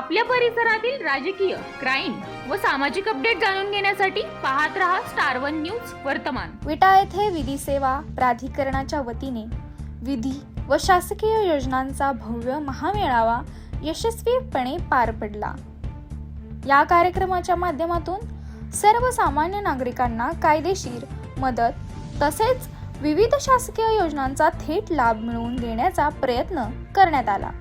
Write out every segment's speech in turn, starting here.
आपल्या परिसरातील राजकीय, क्राईम व सामाजिक अपडेट जाणून घेण्यासाठी पाहत रहा स्टार वन न्यूज वर्तमान। विटा येथे विधी सेवा प्राधिकरणाच्या वतीने विधी व शासकीय योजनांचा भव्य महामेळावा यशस्वीपणे पार पडला। या कार्यक्रमाच्या माध्यमातून सर्वसामान्य नागरिकांना कायदेशीर मदत तसेच विविध शासकीय योजनांचा थेट लाभ मिळवून देण्याचा प्रयत्न करण्यात आला।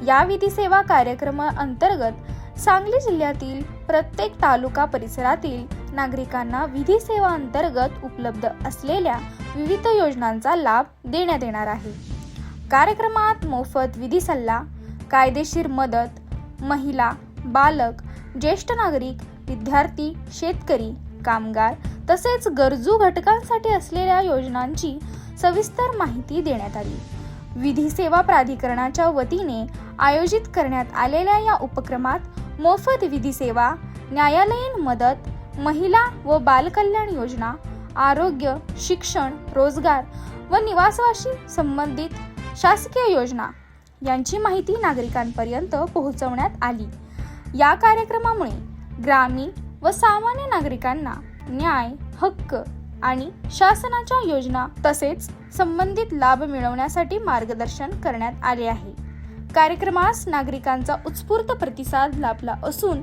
या विधी सेवा कार्यक्रमाअंतर्गत सांगली जिल्ह्यातील प्रत्येक तालुका परिसरातील नागरिकांना विधी सेवा अंतर्गत उपलब्ध असलेल्या विविध योजनांचा लाभ देण्यात येणार आहे। कार्यक्रमात मोफत विधी सल्ला, कायदेशीर मदत, महिला, बालक, ज्येष्ठ नागरिक, विद्यार्थी, शेतकरी, कामगार तसेच गरजू घटकांसाठी असलेल्या योजनांची सविस्तर माहिती देण्यात आली। विधी सेवा प्राधिकरणाच्या वतीने आयोजित करण्यात आलेल्या या उपक्रमात मोफत विधी सेवा, न्यायालयीन मदत, महिला व बालकल्याण योजना, आरोग्य, शिक्षण, रोजगार व निवासाशी संबंधित शासकीय योजना यांची माहिती नागरिकांपर्यंत पोहोचवण्यात आली। या कार्यक्रमामुळे ग्रामीण व सामान्य नागरिकांना न्याय, हक्क आणि शासनाच्या योजना तसेच संबंधित लाभ मिळवण्यासाठी मार्गदर्शन करण्यात आले आहे। कार्यक्रमास नागरिकांचा उत्स्फूर्त प्रतिसाद लाभला असून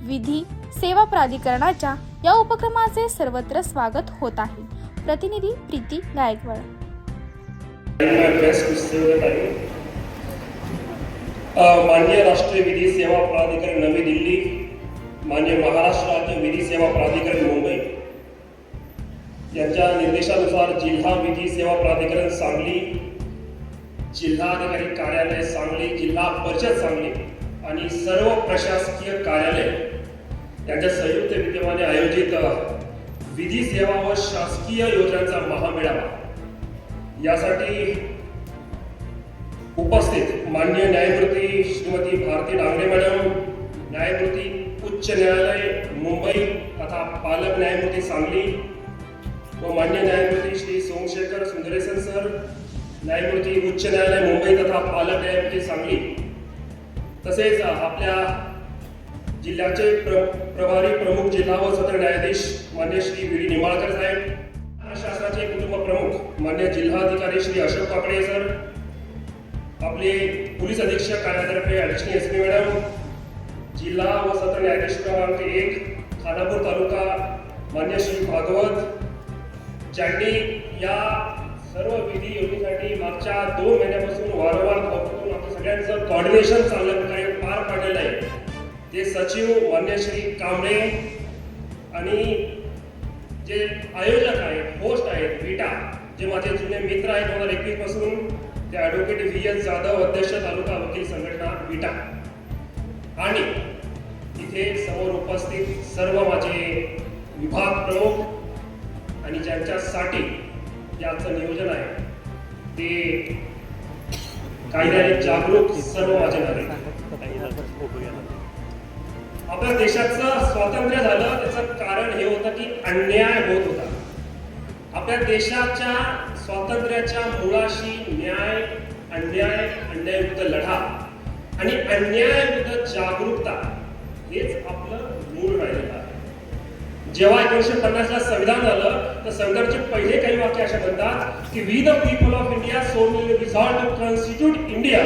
विधी सेवा प्राधिकरणाच्या या उपक्रमाचे सर्वत्र स्वागत होत आहे। प्रतिनिधी प्रीती गायकवाड। माननीय राष्ट्रीय विधी सेवा प्राधिकरण नवी दिल्ली, माननीय महाराष्ट्र राज्य विधी सेवा प्राधिकरण मुंबई यांच्या निर्देशानुसार जिल्हा विधी सेवा प्राधिकरण सांगली, जिल्हाधिकारी कार्यालय सांगली, जिल्हा परिषद सांगली आणि सर्व प्रशासकीय कार्यालय यांच्या संयुक्त विद्यमाने आयोजित विधी सेवा व शासकीय योजनांचा महामेळावा यासाठी उपस्थित माननीय न्यायमूर्ती श्रीमती भारती डांगरे मॅडम, न्यायमूर्ती उच्च न्यायालय मुंबई तथा पालक न्यायमूर्ती सांगली व मान्य न्यायमूर्ती श्री सोमशेखर सुंदरेसन सर, न्यायमूर्ती उच्च न्यायालय मुंबई तथा पालक न्यायमूर्ती सांगली, तसेच आपल्या जिल्ह्याचे प्रभारी प्रमुख जिल्हा व सत्र न्यायाधीश मान्य श्री व्ही डी निंबाळकर साहेब, शासनाचे कुटुंब प्रमुख मान्य जिल्हाधिकारी श्री अशोक काकडे सर, आपले पोलीस अधीक्षक कार्यालयातर्फे ॲडिशनल एस पी मॅडम, जिल्हा व सत्र न्यायाधीश क्रमांक 1 खानापूर तालुका मान्य श्री भागवत, ज्यांनी या सर्व विधी योजनेसाठी मागच्या 2 महिन्यापासून वारंवार करून आपल्या सगळ्यांचं कॉर्डिनेशन चांगल्या प्रकारे पार पाडलेलं आहे। ते सचिव मान्य श्री कांबळे आणि जे आयोजक आहेत, होस्ट आहेत विटा, जे माझे जुने मित्र आहेत 2021 पासून, ते ॲडव्होकेट व्ही एस जाधव, अध्यक्ष तालुका वकील संघटना विटा, आणि इथे समोर उपस्थित सर्व माझे विभाग प्रमुख आणि ज्यांच्यासाठी याचं नियोजन आहे ते कायद्याने जागरूक सर्व माझे नागरिक। आपल्या देशाचं स्वातंत्र्य झालं त्याचं कारण हे होतं की अन्याय होत होता। आपल्या देशाच्या स्वातंत्र्याच्या मुळाशी न्याय, अन्यायाविरुद्ध लढा आणि अन्यायाविरुद्ध जागरूकता हेच आपलं मूळ राहिलेलं आहे। जेव्हा 1950 ला संविधान झालं तर संविधानाचे पहिले काही वाक्य असे म्हणतात की we the people of India solely resolve to constitute India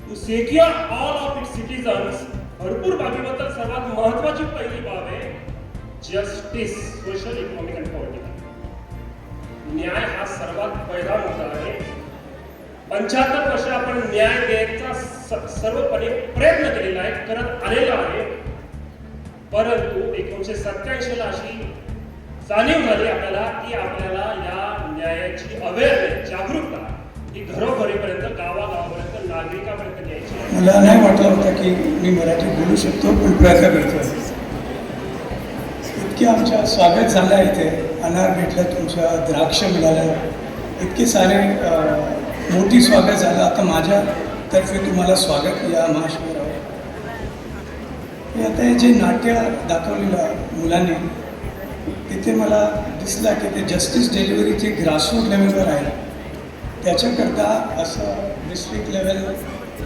to secure all of its citizens. भरपूर बाबीबद्दल सर्वात महत्वाची पहिली बाब आहे justice, social, economic and political. न्याय हा सर्वात पहिला मुद्दा आहे। 75 वर्ष आपण न्याय द्यायचा सर्वपणे प्रयत्न केलेला आहे, करत आलेला आहे, परंतु 1987 ला अशी जाणीव झाली आपल्याला की आपल्याला या न्यायाची अवेअरनेस, जागरूकता ही घरोघरीपर्यंत, गावागावापर्यंत, नागरिकांपर्यंत न्यायची। मला नाही वाटलं होतं की मी मराठी बोलू शकतो, पण प्रयत्न करतो। इतके आमच्या स्वागत झालं, इथे अनार भेटलं, तुमच्या द्राक्ष मिळालं, इतके सारे मोठी स्वागत झालं। आता माझ्यातर्फे तुम्हाला स्वागत या महाशिबिरावर। आता हे जे नाट्य दाखवलेलं मुलांनी, तिथे मला दिसलं की ते जस्टिस डिलिव्हरी जे ग्रासरूट लेवलवर आहे त्याच्याकरता असं डिस्ट्रिक्ट लेवल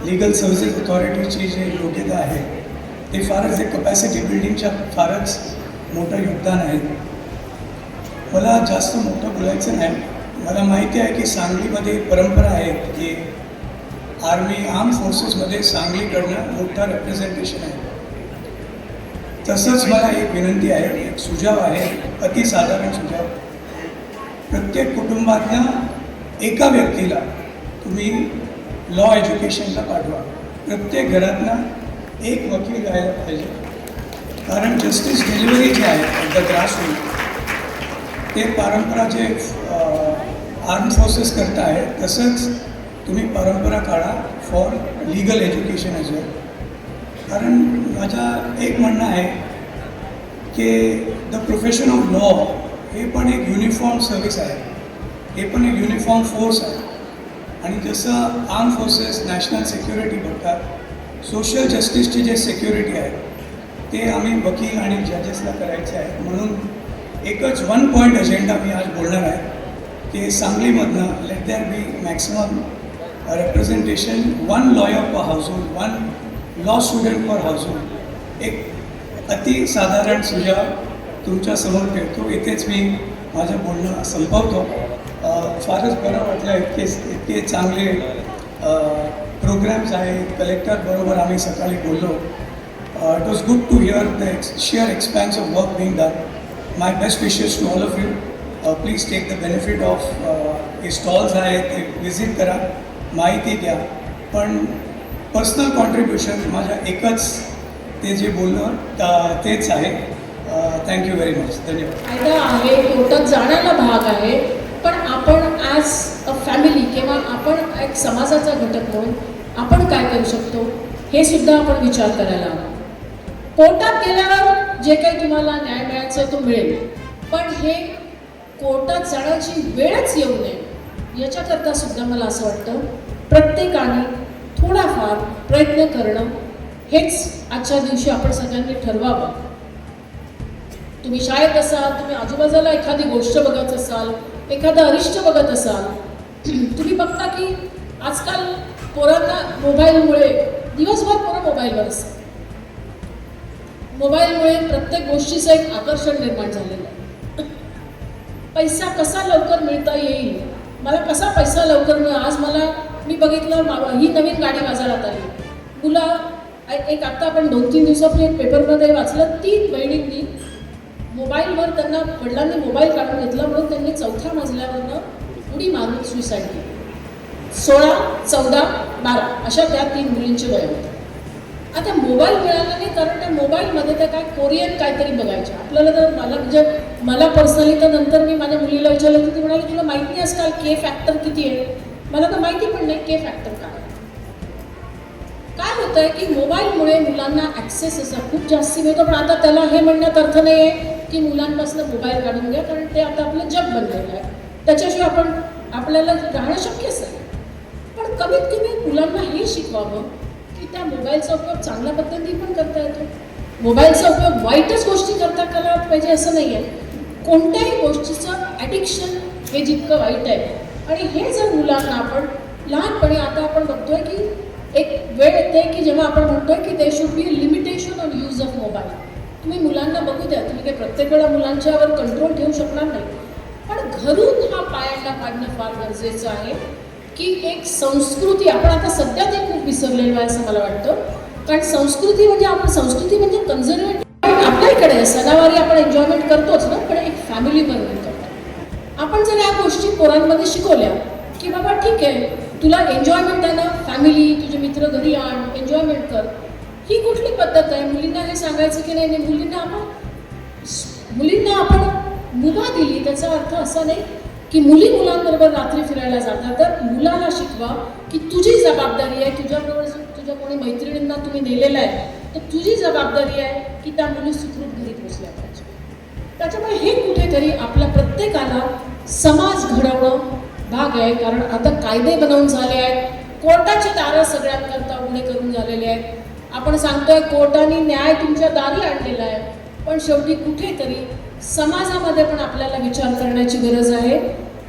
लीगल सर्व्हिसेस अथॉरिटीची जी योग्यता आहे ते फारच एक कपॅसिटी बिल्डिंगच्या फारच मोठं योगदान आहे. मला जास्त मोठं बोलायचं नाही. मला माहिती आहे की सांगलीमध्ये परंपरा आहे की आर्मी आर्म फोर्सेसमध्ये सांगलीकडनं मोठं रेप्रेझेंटेशन आहे. तसंच मला एक विनंती आहे, एक सुझाव आहे, अतिसाधारण सुझाव. प्रत्येक कुटुंबातल्या एका व्यक्तीला तुम्ही लॉ एज्युकेशनला पाठवा. प्रत्येक घरातनं एक वकील घ्यायला पाहिजे. कारण जस्टिस डिलिव्हरी जे आहे ॲट द ग्रासरूट ते परंपरा जे आर्म फोर्सेस करत आहे तसंच तुम्ही परंपरा काढा फॉर लीगल एज्युकेशन ॲज वेल. कारण माझं एक म्हणणं आहे की द प्रोफेशन ऑफ लॉ हे पण एक युनिफॉर्म सर्व्हिस आहे, हे पण एक युनिफॉर्म फोर्स आहे. आणि जसं आर्म फोर्सेस नॅशनल सिक्युरिटी बघतात, सोशल जस्टिसची जे सिक्युरिटी आहे ते आम्ही वकील आणि जजेसला करायचे आहे. म्हणून एकच वन पॉईंट अजेंडा मी आज बोलणार आहे की सांगलीमधनं let there be maximum representation, one lawyer per household, one law student per household. एक अतिसाधारण सुझाव तुमच्यासमोर ठेवतो. इथेच मी माझं बोलणं संपवतो. फारच बरं वाटलं. इतके चांगले प्रोग्राम्स आहेत. कलेक्टरबरोबर आम्ही सकाळी बोललो. It was good to hear the sheer expanse of work being done. My best wishes to all of you. Please take the benefit of हे स्टॉल्स आहेत ते विजिट करा, माहिती घ्या. पण पर्सनल कॉन्ट्रीब्युशन माझ्या एकच ते जे बोलणं तेच आहे. Thank you very much. धन्यवाद. फायदा आहे, कोर्टात जाण्याला भाग आहे, पण आपण ॲज अ फॅमिली किंवा आपण एक समाजाचा घटक म्हणून आपण काय करू शकतो हे सुद्धा आपण विचार करायला हवा. कोर्टात गेल्यावर जे काही तुम्हाला न्याय मिळायचा तो मिळेल, पण हे कोर्टात जाण्याची वेळच येऊ नये याच्याकरता सुद्धा मला असं वाटतं प्रत्येकाने थोडाफार प्रयत्न करणं हेच आजच्या दिवशी आपण सगळ्यांनी ठरवावं. तुम्ही शाळेत असाल, तुम्ही आजूबाजूला एखादी गोष्ट बघत असाल, एखादा अरिष्ट बघत असाल, तुम्ही बघता की आजकाल पोरांना मोबाईलमुळे दिवसभर पोरं मोबाईलवर असतात. मोबाईलमुळे प्रत्येक गोष्टीचं एक आकर्षण निर्माण झालेलं आहे. पैसा कसा लवकर मिळता येईल, मला कसा पैसा लवकर मिळेल. आज मी बघितलं ही नवीन गाडी बाजारात आली. मुलं एक आत्ता आपण 2-3 दिवसापूर्वी एक पेपरमध्ये वाचलं, 3 बहिणींनी मोबाईलवर त्यांना वडिलांनी मोबाईल काढून घेतला म्हणून त्यांनी 4थ्या मजल्यावरनं उडी मारून सुसाईड केली. 16, 14, 12 अशा त्या 3 मुलींची वय होती. आता मोबाईल मिळाला नाही कारण त्या मोबाईलमध्ये त्या काय कोरियन काहीतरी बघायच्या. आपल्याला तर मला पर्सनली तर नंतर मी माझ्या मुलीला विचारलं की ती म्हणाली तुला माहिती नाही आजकाल के फॅक्टर किती आहे. मला तर माहिती पण नाही के फॅक्टर काय होतं आहे की मोबाईलमुळे मुलांना ॲक्सेस असा खूप जास्ती मिळतो. पण आता त्याला हे म्हणण्यात अर्थ नाही आहे की मुलांपासून मोबाईल काढून घ्या, कारण ते आता आपलं जग बनलेलं आहे, त्याच्याशिवाय आपल्याला राहणं शक्यच नाही. पण कमीत कमी मुलांना हे शिकवावं की त्या मोबाईलचा उपयोग चांगल्या पद्धतीने पण करता येतो. मोबाईलचा उपयोग वाईटच गोष्टी करता केला पाहिजे असं नाही आहे. कोणत्याही गोष्टीचं ॲडिक्शन हे जितकं वाईट आहे. आणि हे जर मुलांना आपण लहानपणी आता आपण बघतोय की एक वेळ येते की जेव्हा आपण म्हणतोय की they should be limitation on use of mobile. तुम्ही मुलांना बघू द्या, तुम्ही काही प्रत्येक वेळा मुलांच्यावर कंट्रोल ठेवू शकणार नाही, पण घरून हा पायंडा काढणं फार गरजेचं आहे की एक संस्कृती आपण आता सध्या ते खूप विसरलेलो आहे असं मला वाटतं. कारण संस्कृती म्हणजे कन्झर्वेटिव्ह आपल्या इकडे सणावारी आपण एन्जॉयमेंट करतोच ना, पण एक फॅमिली बनवून करतो. आपण जर या गोष्टी पोरांमध्ये शिकवल्या की बाबा ठीक आहे तुला एन्जॉयमेंट आहे ना, फॅमिली तुझे मित्र घरी आण, एन्जॉयमेंट कर, ही कुठली पद्धत आहे. मुलींना हे सांगायचं की नाही, मुलींना आपण मुभा दिली त्याचा अर्थ असा नाही की मुलांबरोबर रात्री फिरायला जातात. तर मुलाला शिकवा की तुझी जबाबदारी आहे, तुझ्याबरोबर तुझ्या कोणी मैत्रिणींना तुम्ही नेलेलं आहे तर तुझी जबाबदारी आहे की त्या मुली सुखरूप घरी पोचल्या पाहिजे. त्याच्यामुळे हे कुठेतरी आपल्या प्रत्येकाला समाज घडवणं भाग आहे. कारण आता कायदे बनवून झाले आहेत, कोर्टाची दारं सगळ्यांकरता उघडे करून झालेले आहेत. आपण सांगतोय कोर्टाने न्याय तुमच्या दारी आणलेला आहे, पण शेवटी कुठेतरी समाजामध्ये पण आपल्याला विचार करण्याची गरज आहे.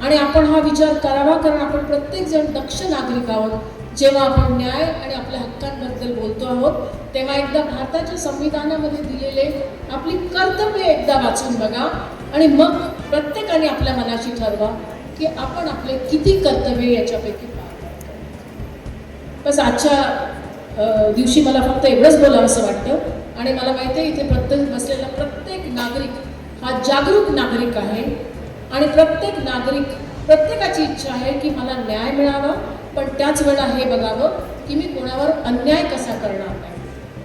आणि आपण हा विचार करावा कारण आपण प्रत्येकजण दक्ष नागरिक आहोत. जेव्हा आपण न्याय आणि आपल्या हक्कांबद्दल बोलतो आहोत तेव्हा एकदा भारताच्या संविधानामध्ये दिलेले आपली कर्तव्य एकदा वाचून बघा आणि मग प्रत्येकाने आपल्या मनाशी ठरवा की आपण आपले किती कर्तव्य याच्यापैकी पार पाडतो. बस आजच्या दिवशी मला फक्त एवढंच बोलावं असं वाटतं आणि मला माहिती आहे इथे बसलेला प्रत्येक नागरिक हा जागरूक नागरिक आहे आणि प्रत्येकाची इच्छा आहे की मला न्याय मिळावा, पण त्याच वेळेला हे बघावं की मी कोणावर अन्याय कसा करणार नाही.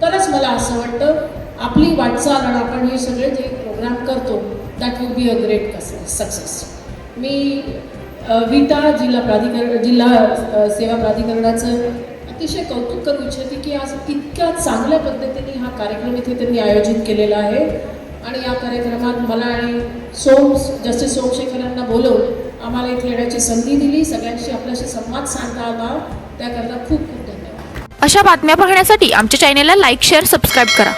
तरच मला असं वाटतं आपली वाटचाल आणि आपण हे सगळे जे प्रोग्राम करतो that will be a great success. मी विटा जिल्हा सेवा प्राधिकरणाचं अतिशय कौतुक करू इच्छिते की आज इतक्या चांगल्या पद्धतीने हा कार्यक्रम इथे त्यांनी आयोजित केलेला आहे आणि या कार्यक्रमात मला आणि जस्टिस सोमशेखर यांना बोलवून आम्हाला इथे येण्याची संधी दिली, सगळ्यांशी आपल्याशी संवाद साधता आला, त्याकरता खूप खूप धन्यवाद. अशा बातम्या पाहण्यासाठी आमच्या चॅनेलला लाईक, शेअर, सबस्क्राईब करा.